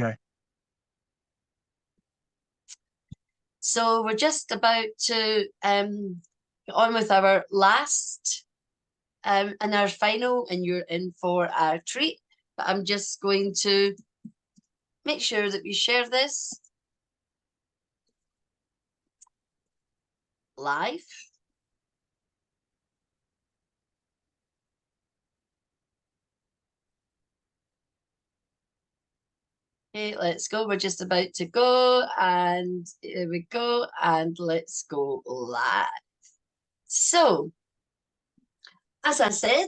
Okay. So we're just about to get on with our last and our final, and you're in for a treat. But I'm just going to make sure that we share this live. Okay, let's go. We're just about to go, and here we go, and let's go live. So, as I said,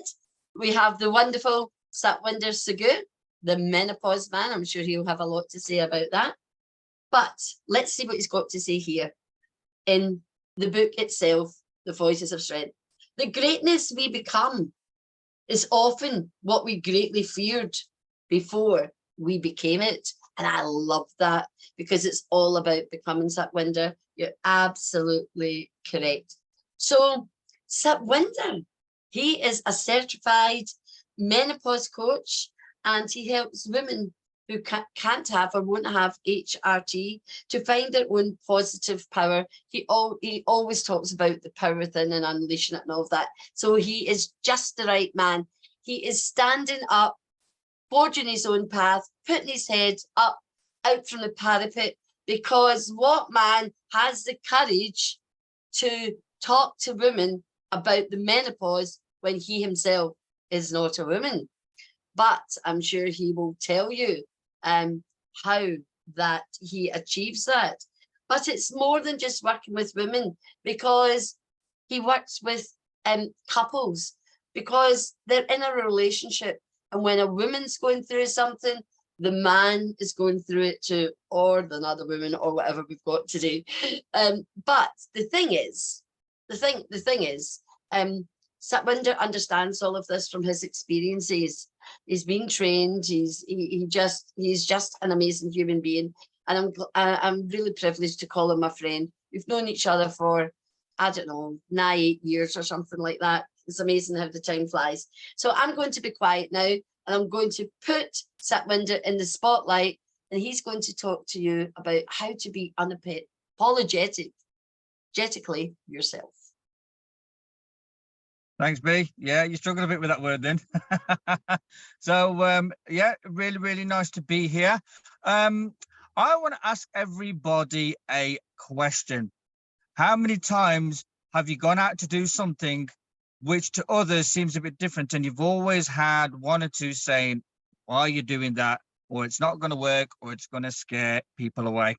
we have the wonderful Satwinder Sagoo, the menopause man. I'm sure he'll have a lot to say about that. But let's see what he's got to say here in the book itself, The Voices of Strength. The greatness we become is often what we greatly feared before we became it. And I love that, because it's all about becoming Satwinder. You're absolutely correct. So Satwinder, he is a certified menopause coach, and he helps women who can't have or won't have HRT to find their own positive power. He always talks about the power within and unleashing it and all of that. So he is just the right man. He is standing up, forging his own path, putting his head up out from the parapet, because what man has the courage to talk to women about the menopause when he himself is not a woman? But I'm sure he will tell you how that he achieves that. But it's more than just working with women, because he works with couples, because they're in a relationship. And when a woman's going through something, the man is going through it too, or another woman, or whatever we've got to do. But the thing is, Satwinder understands all of this from his experiences. He's been trained. He's just an amazing human being, and I'm really privileged to call him a friend. We've known each other for, I don't know, 8 years or something like that. It's amazing how the time flies. So I'm going to be quiet now, and I'm going to put Satwinder in the spotlight, and he's going to talk to you about how to be unapologetically yourself. Thanks, B. Yeah, you struggled a bit with that word then. So, yeah, really, really nice to be here. I want to ask everybody a question. How many times have you gone out to do something which to others seems a bit different, and you've always had one or two saying, why are you doing that? Or it's not going to work, or it's going to scare people away?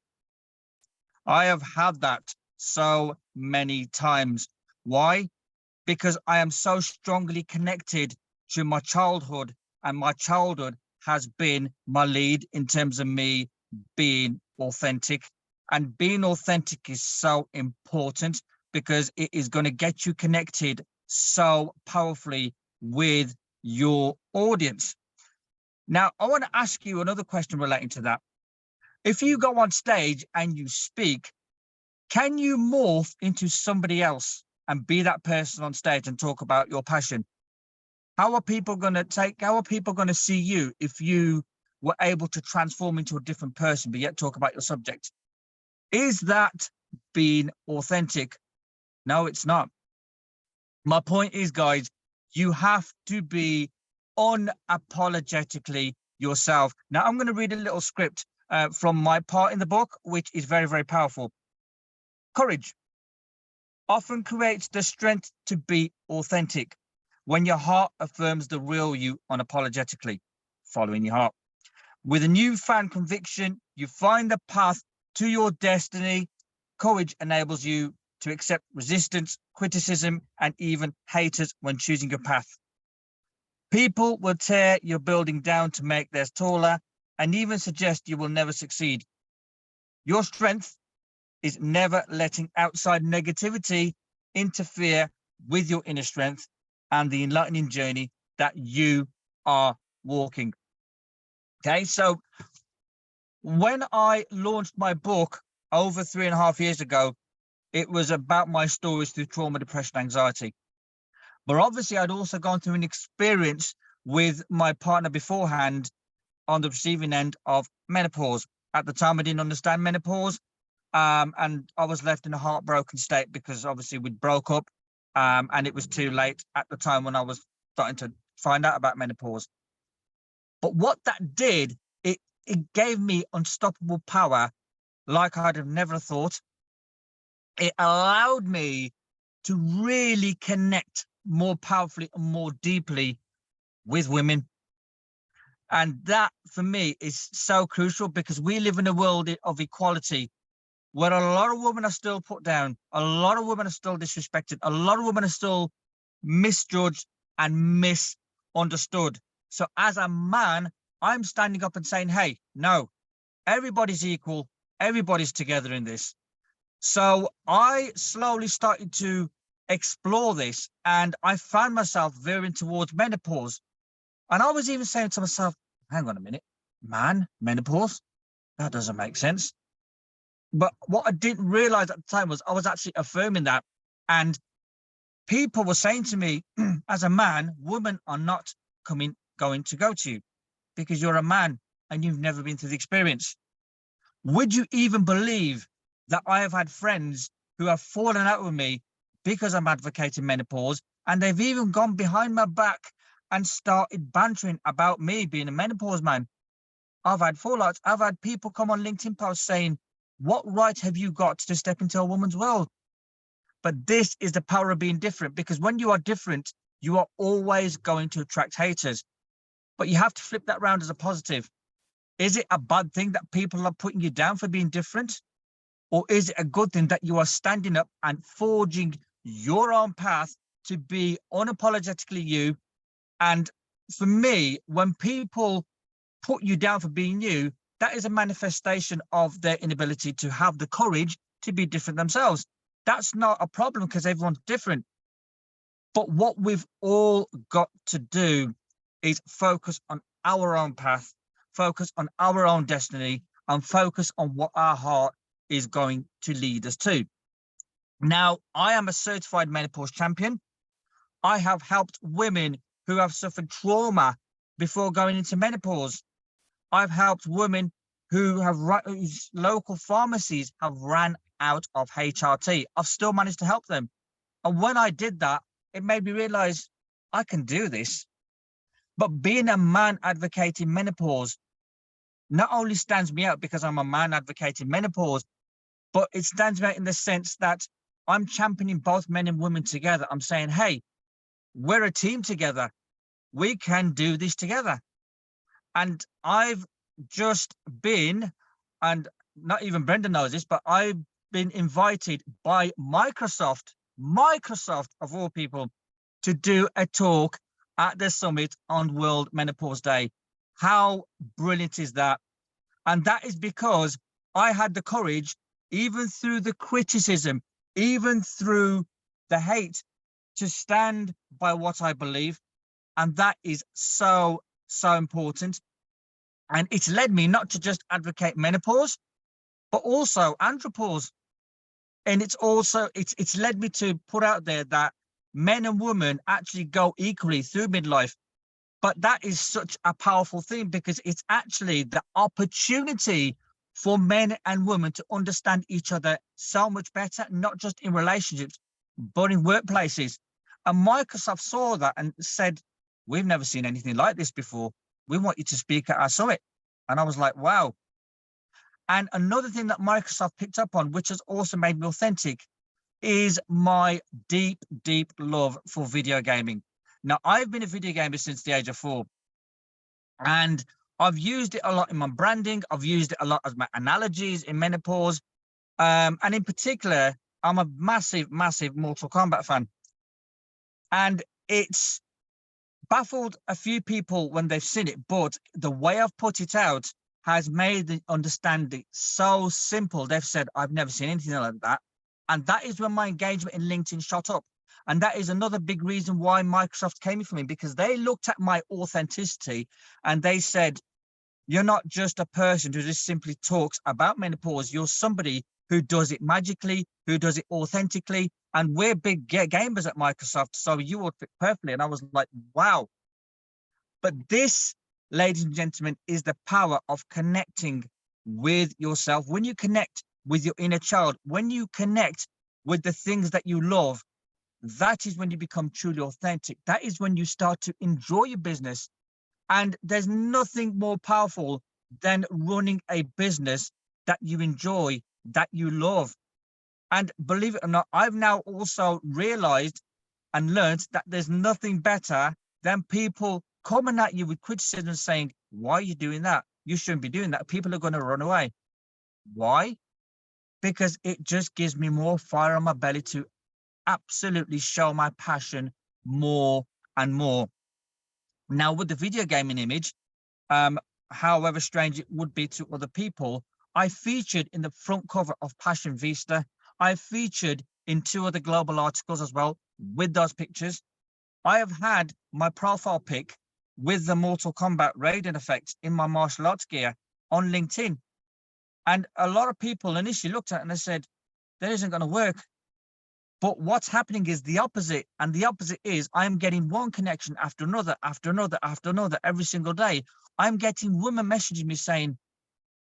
I have had that so many times. Why? Because I am so strongly connected to my childhood, and my childhood has been my lead in terms of me being authentic. And being authentic is so important, because it is going to get you connected so powerfully with your audience. Now, I want to ask you another question relating to that. If you go on stage and you speak, can you morph into somebody else and be that person on stage and talk about your passion? How are people going to see you if you were able to transform into a different person, but yet talk about your subject? Is that being authentic? No, it's not. My point is, guys, you have to be unapologetically yourself. Now, I'm going to read a little script from my part in the book, which is very, very powerful. Courage often creates the strength to be authentic when your heart affirms the real you unapologetically, following your heart. With a newfound conviction, you find the path to your destiny. Courage enables you to accept resistance, criticism, and even haters when choosing your path. People will tear your building down to make theirs taller, and even suggest you will never succeed. Your strength is never letting outside negativity interfere with your inner strength and the enlightening journey that you are walking. Okay, so when I launched my book over 3.5 years ago, it was about my stories through trauma, depression, anxiety. But obviously, I'd also gone through an experience with my partner beforehand, on the receiving end of menopause. At the time, I didn't understand menopause, and I was left in a heartbroken state because obviously we broke up, and it was too late at the time when I was starting to find out about menopause. But what that did, it gave me unstoppable power like I'd have never thought. It allowed me to really connect more powerfully and more deeply with women. And that, for me, is so crucial because we live in a world of equality where a lot of women are still put down, a lot of women are still disrespected, a lot of women are still misjudged and misunderstood. So as a man, I'm standing up and saying, hey, no, everybody's equal, everybody's together in this. So I slowly started to explore this, and I found myself veering towards menopause. And I was even saying to myself, hang on a minute, man, menopause? That doesn't make sense. But what I didn't realize at the time was I was actually affirming that. And people were saying to me, as a man, women are not going to go to you because you're a man and you've never been through the experience. Would you even believe that I have had friends who have fallen out with me because I'm advocating menopause, and they've even gone behind my back and started bantering about me being a menopause man? I've had fallouts. I've had people come on LinkedIn posts saying, what right have you got to step into a woman's world? But this is the power of being different, because when you are different, you are always going to attract haters. But you have to flip that around as a positive. Is it a bad thing that people are putting you down for being different? Or is it a good thing that you are standing up and forging your own path to be unapologetically you? And for me, when people put you down for being you, that is a manifestation of their inability to have the courage to be different themselves. That's not a problem because everyone's different. But what we've all got to do is focus on our own path, focus on our own destiny, and focus on what our heart is going to lead us to. Now, I am a certified menopause champion. I have helped women who have suffered trauma before going into menopause. I've helped women whose local pharmacies have ran out of HRT. I've still managed to help them. And when I did that, it made me realize I can do this. But being a man advocating menopause not only stands me out because I'm a man advocating menopause, but it stands me out in the sense that I'm championing both men and women together. I'm saying, hey, we're a team together. We can do this together. And I've just been, and not even Brenda knows this, but I've been invited by Microsoft of all people, to do a talk at the summit on World Menopause Day. How brilliant is that? And that is because I had the courage, even through the criticism, even through the hate, to stand by what I believe. And that is so, so important. And it's led me not to just advocate menopause, but also andropause. And it's led me to put out there that men and women actually go equally through midlife. But that is such a powerful thing because it's actually the opportunity for men and women to understand each other so much better, not just in relationships, but in workplaces. And Microsoft saw that and said, we've never seen anything like this before. We want you to speak at our summit. And I was like, wow. And another thing that Microsoft picked up on, which has also made me authentic, is my deep, deep love for video gaming. Now, I've been a video gamer since the age of 4. And I've used it a lot in my branding. I've used it a lot as my analogies in menopause. And in particular, I'm a massive, massive Mortal Kombat fan. And it's baffled a few people when they've seen it, but the way I've put it out has made the understanding so simple. They've said, I've never seen anything like that. And that is when my engagement in LinkedIn shot up. And that is another big reason why Microsoft came in for me, because they looked at my authenticity and they said, you're not just a person who just simply talks about menopause. You're somebody who does it magically, who does it authentically. And we're big gamers at Microsoft, so you would fit perfectly. And I was like, wow. But this ladies and gentlemen, is the power of connecting with yourself. When you connect with your inner child, when you connect with the things that you love, that is when you become truly authentic. That is when you start to enjoy your business. And there's nothing more powerful than running a business that you enjoy, that you love. And believe it or not, I've now also realized and learned that there's nothing better than people coming at you with criticism saying, why are you doing that? You shouldn't be doing that. People are going to run away. Why? Because it just gives me more fire on my belly to absolutely show my passion more and more. Now, with the video gaming image, however strange it would be to other people, I featured in the front cover of Passion Vista. I featured in 2 other global articles as well with those pictures. I have had my profile pic with the Mortal Kombat Raiden effect in my martial arts gear on LinkedIn. And a lot of people initially looked at it and they said, that isn't going to work. But what's happening is the opposite. And the opposite is I'm getting one connection after another, after another, after another, every single day. I'm getting women messaging me saying,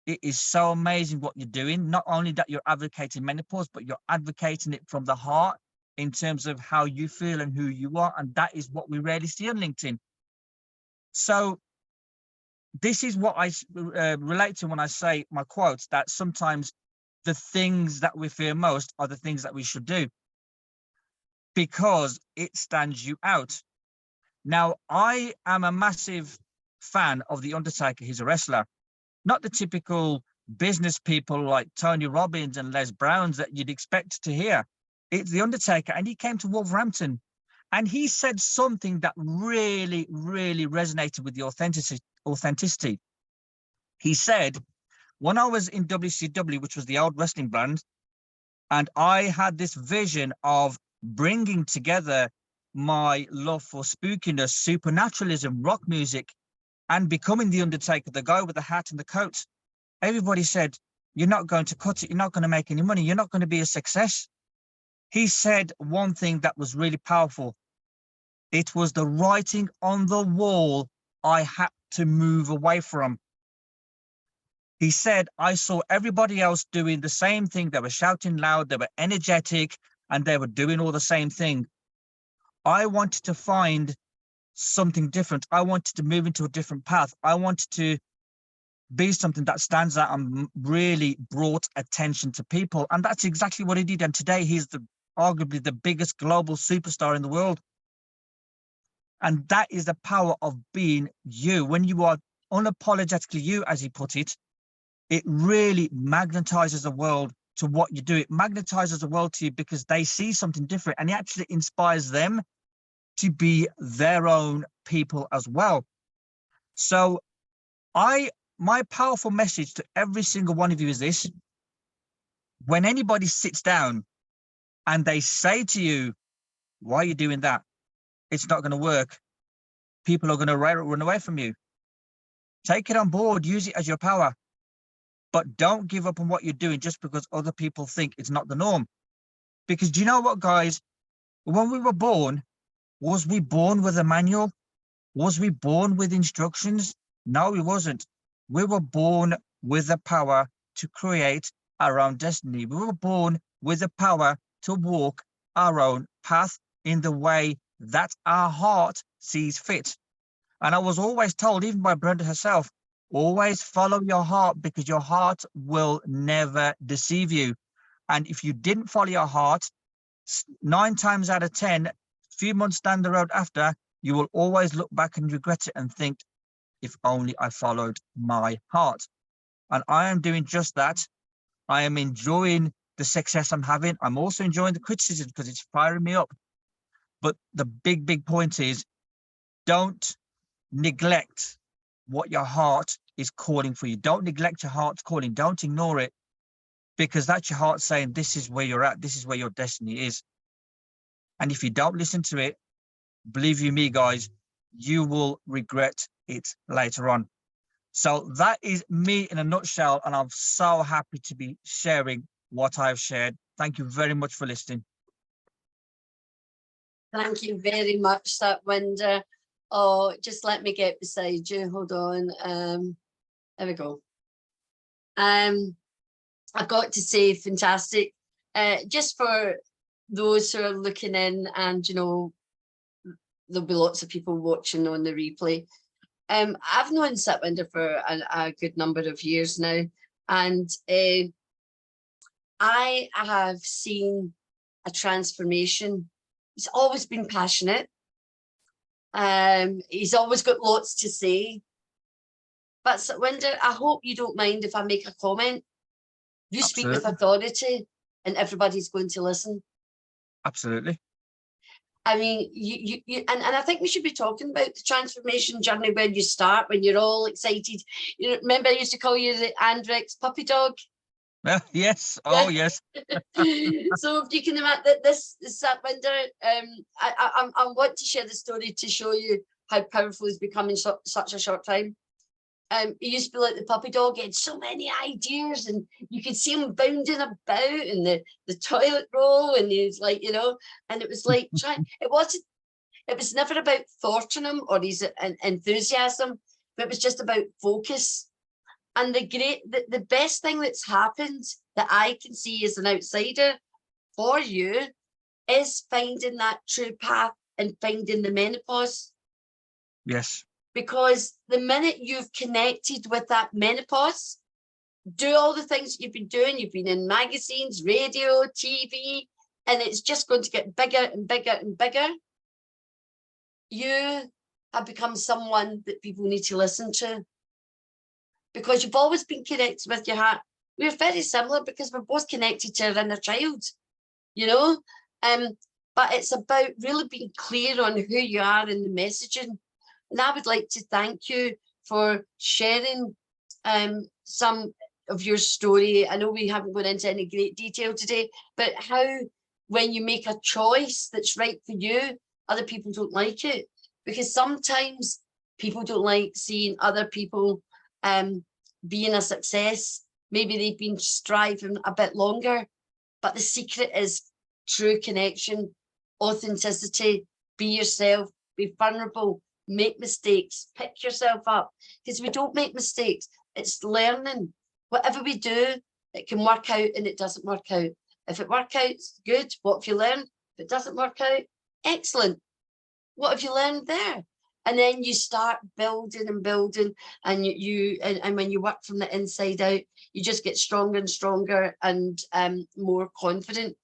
it is so amazing what you're doing. Not only that you're advocating menopause, but you're advocating it from the heart in terms of how you feel and who you are. And that is what we rarely see on LinkedIn. So this is what I relate to when I say my quotes, that sometimes the things that we fear most are the things that we should do, because it stands you out. Now, I am a massive fan of The Undertaker. He's a wrestler, not the typical business people like Tony Robbins and Les Browns that you'd expect to hear. It's The Undertaker, and he came to Wolverhampton, and he said something that really, really resonated with the authenticity. He said, when I was in WCW, which was the old wrestling brand, and I had this vision of bringing together my love for spookiness, supernaturalism, rock music, and becoming The Undertaker, the guy with the hat and the coat, everybody said, you're not going to cut it. You're not going to make any money. You're not going to be a success. He said one thing that was really powerful. It was the writing on the wall I had to move away from. He said, I saw everybody else doing the same thing. They were shouting loud, they were energetic, and they were doing all the same thing. I wanted to find something different. I wanted to move into a different path. I wanted to be something that stands out and really brought attention to people. And that's exactly what he did. And today he's arguably the biggest global superstar in the world. And that is the power of being you. When you are unapologetically you, as he put it, it really magnetizes the world to what you do. It magnetizes the world to you because they see something different, and it actually inspires them to be their own people as well. So my powerful message to every single one of you is this: when anybody sits down and they say to you, why are you doing that? It's not going to work. People are going to run away from you. Take it on board, use it as your power, but don't give up on what you're doing just because other people think it's not the norm. Because do you know what, guys? When we were born, was we born with a manual? Was we born with instructions? No, we wasn't. We were born with the power to create our own destiny. We were born with the power to walk our own path in the way that our heart sees fit. And I was always told, even by Brenda herself, always follow your heart, because your heart will never deceive you. And if you didn't follow your heart, 9 times out of 10, a few months down the road after, you will always look back and regret it and think, if only I followed my heart. And I am doing just that. I am enjoying the success I'm having. I'm also enjoying the criticism because it's firing me up. But the big point is, don't neglect what your heart is calling for you. Don't neglect your heart's calling. Don't ignore it, because that's your heart saying, this is where you're at. This is where your destiny is. And if you don't listen to it, believe you me, guys, you will regret it later on. So that is me in a nutshell. And I'm so happy to be sharing what I've shared. Thank you very much for listening. Thank you very much, Satwinder. Oh, just let me get beside you. Hold on. There we go. I've got to say, fantastic. Just for those who are looking in, and you know, there'll be lots of people watching on the replay. I've known Satwinder for a good number of years now, and I have seen a transformation. He's always been passionate. He's always got lots to say. But Satwinder, I hope you don't mind if I make a comment. You speak with authority, and everybody's going to listen. Absolutely. I mean, and I think we should be talking about the transformation journey when you start, when you're all excited. You remember I used to call you the Andrex puppy dog? Yes. Oh, yes. So if you can imagine that this Satwinder, I want to share the story to show you how powerful he's become in such a short time. He used to be like the puppy dog. He had so many ideas, and you could see him bounding about in the toilet roll, and he was like, you know, and it was like trying. It was never about thwarting him or his enthusiasm, but it was just about focus. And the best thing that's happened that I can see as an outsider for you is finding that true path and finding the menopause. Yes. Because the minute you've connected with that menopause, do all the things you've been doing, you've been in magazines, radio, TV, and it's just going to get bigger and bigger and bigger. You have become someone that people need to listen to, because you've always been connected with your heart. We're very similar because we're both connected to our inner child, you know, but it's about really being clear on who you are in the messaging. And I would like to thank you for sharing some of your story. I know we haven't gone into any great detail today, but how when you make a choice that's right for you, other people don't like it. Because sometimes people don't like seeing other people being a success. Maybe they've been striving a bit longer, but the secret is true connection, authenticity, be yourself, be vulnerable, make mistakes, pick yourself up, because we don't make mistakes. It's learning. Whatever we do, it can work out and it doesn't work out. If it works out, good. What have you learned? If it doesn't work out, excellent. What have you learned there? And then you start building and building, and and when you work from the inside out, you just get stronger and stronger and more confident.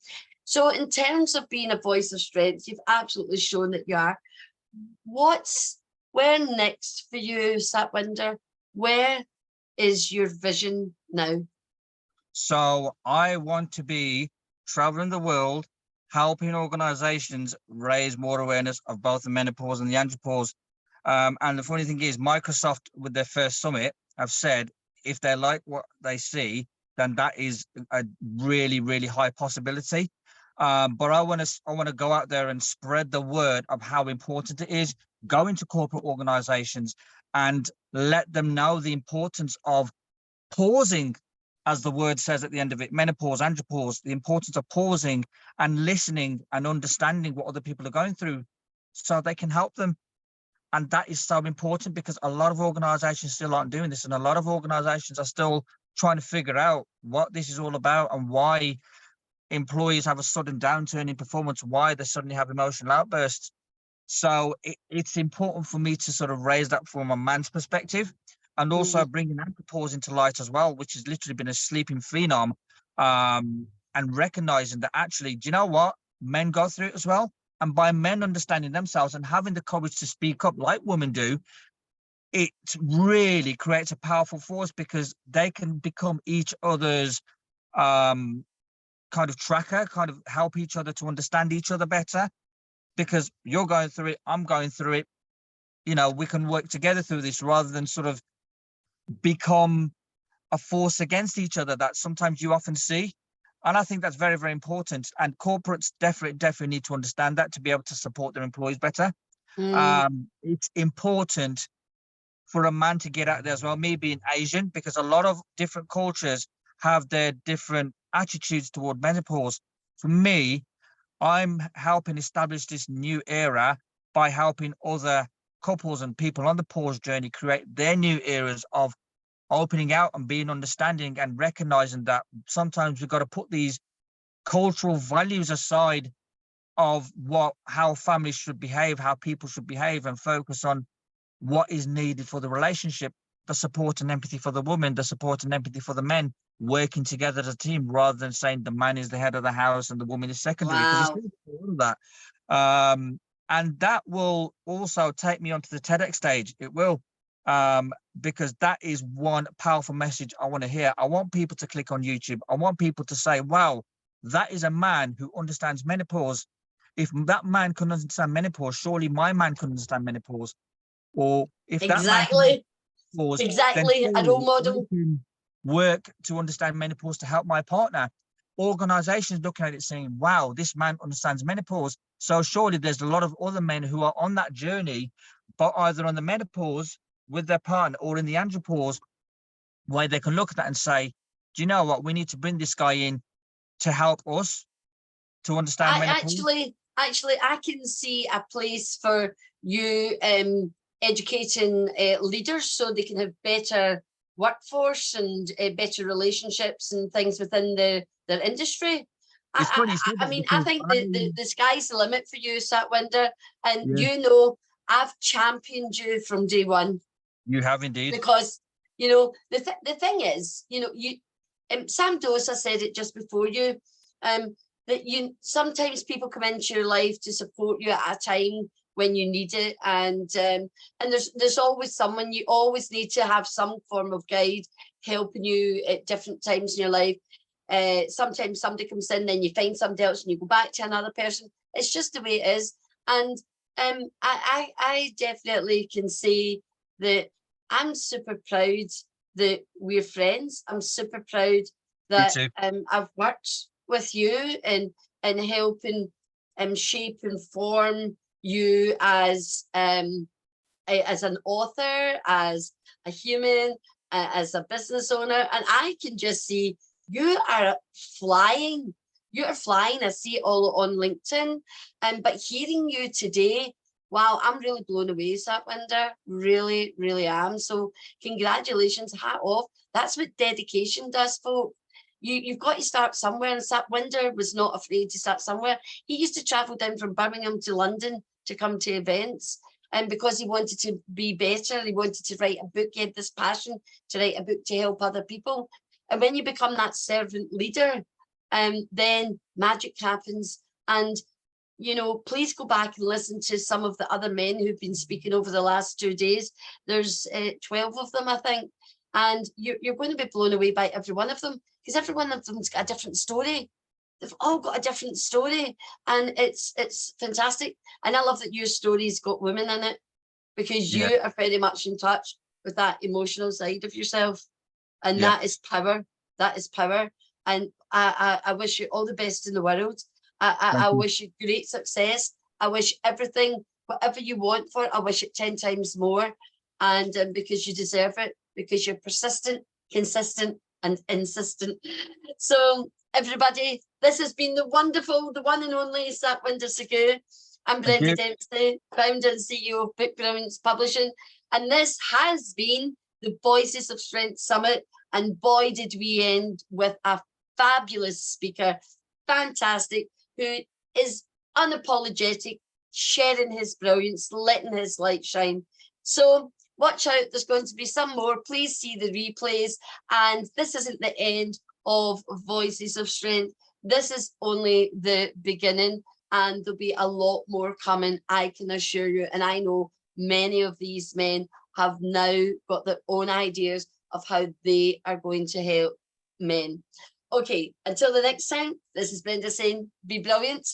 So in terms of being a voice of strength, you've absolutely shown that you are. Where next for you, Satwinder? Where is your vision now? So I want to be traveling the world, helping organizations raise more awareness of both the menopause and the andropause. And the funny thing is, Microsoft, with their first summit, have said if they like what they see, then that is a really, really high possibility. But I want to go out there and spread the word of how important it is. Go into corporate organizations and let them know the importance of pausing, as the word says at the end of it, menopause, andropause, the importance of pausing and listening and understanding what other people are going through so they can help them. And that is so important, because a lot of organizations still aren't doing this, and a lot of organizations are still trying to figure out what this is all about and why employees have a sudden downturn in performance, why they suddenly have emotional outbursts. So it's important for me to sort of raise that from a man's perspective, and also bringing andropause into light as well, which has literally been a sleeping phenom, and recognizing that actually, do you know what? Men go through it as well. And by men understanding themselves and having the courage to speak up like women do, it really creates a powerful force, because they can become each other's kind of tracker, kind of help each other to understand each other better, because you're going through it, I'm going through it. You know, we can work together through this rather than sort of become a force against each other that sometimes you often see. And I think that's very, very important. And corporates definitely need to understand that to be able to support their employees better. It's important for a man to get out there as well, me being Asian, because a lot of different cultures have their different attitudes toward menopause. For me, I'm helping establish this new era by helping other couples and people on the pause journey create their new eras of opening out and being understanding and recognizing that sometimes we've got to put these cultural values aside of how families should behave, how people should behave, and focus on what is needed for the relationship, the support and empathy for the woman, the support and empathy for the men, working together as a team, rather than saying the man is the head of the house and the woman is secondary, because it's all of that. And that will also take me onto the TEDx stage. It will, because that is one powerful message I want to hear. I want people to click on YouTube. I want people to say, wow, that is a man who understands menopause. If that man can understand menopause, surely my man can understand menopause. Or if that man can menopause, exactly then a role model. I can work to understand menopause to help my partner. Organizations looking at it saying, wow, this man understands menopause. So surely there's a lot of other men who are on that journey, but either on the menopause with their partner or in the andropause, where they can look at that and say, do you know what? We need to bring this guy in to help us to understand menopause. Actually, I can see a place for you educating leaders so they can have better workforce and better relationships and things within their industry. I mean, I think the sky's the limit for you, Satwinder, and you know, I've championed you from day one. You have indeed. Because, you know, the thing is, you know, Sam Dosa said it just before you, that sometimes people come into your life to support you at a time when you need it, and there's always someone. You always need to have some form of guide helping you at different times in your life. Sometimes somebody comes in, then you find somebody else and you go back to another person. It's just the way it is. And I definitely can say that I'm super proud that we're friends. I'm super proud that I've worked with you and helping shape and form you as an author, as a human, as a business owner. And I can just see you are flying. You are flying. I see it all on LinkedIn. But hearing you today, wow, I'm really blown away, Satwinder. Really, really am. So congratulations, hat off. That's what dedication does, folks. You've got to start somewhere, and Satwinder was not afraid to start somewhere. He used to travel down from Birmingham to London to come to events, and because he wanted to be better, he wanted to write a book. He had this passion to write a book to help other people. And when you become that servant leader, then magic happens. And you know, please go back and listen to some of the other men who've been speaking over the last 2 days. There's 12 of them, I think. And you're going to be blown away by every one of them, because every one of them's got a different story. They've all got a different story, and it's fantastic. And I love that your story's got women in it, because you are very much in touch with that emotional side of yourself. And that is power. That is power. And I wish you all the best in the world. I wish you great success. I wish everything, whatever you want for it, I wish it 10 times more. And because you deserve it, because you're persistent, consistent, and insistent. So everybody, this has been the wonderful, the one and only Satwinder Sagoo. I'm Brenda Dempsey, founder and CEO of Brilliance Publishing. And this has been the Voices of Strength Summit. And boy, did we end with a fabulous speaker, fantastic, who is unapologetic, sharing his brilliance, letting his light shine. So watch out, there's going to be some more. Please see the replays. And this isn't the end of Voices of Strength. This is only the beginning, and there'll be a lot more coming, I can assure you. And I know many of these men have now got their own ideas of how they are going to help men. Okay, until the next time, this is Brenda saying, be brilliant,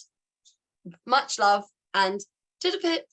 much love, and to the pip.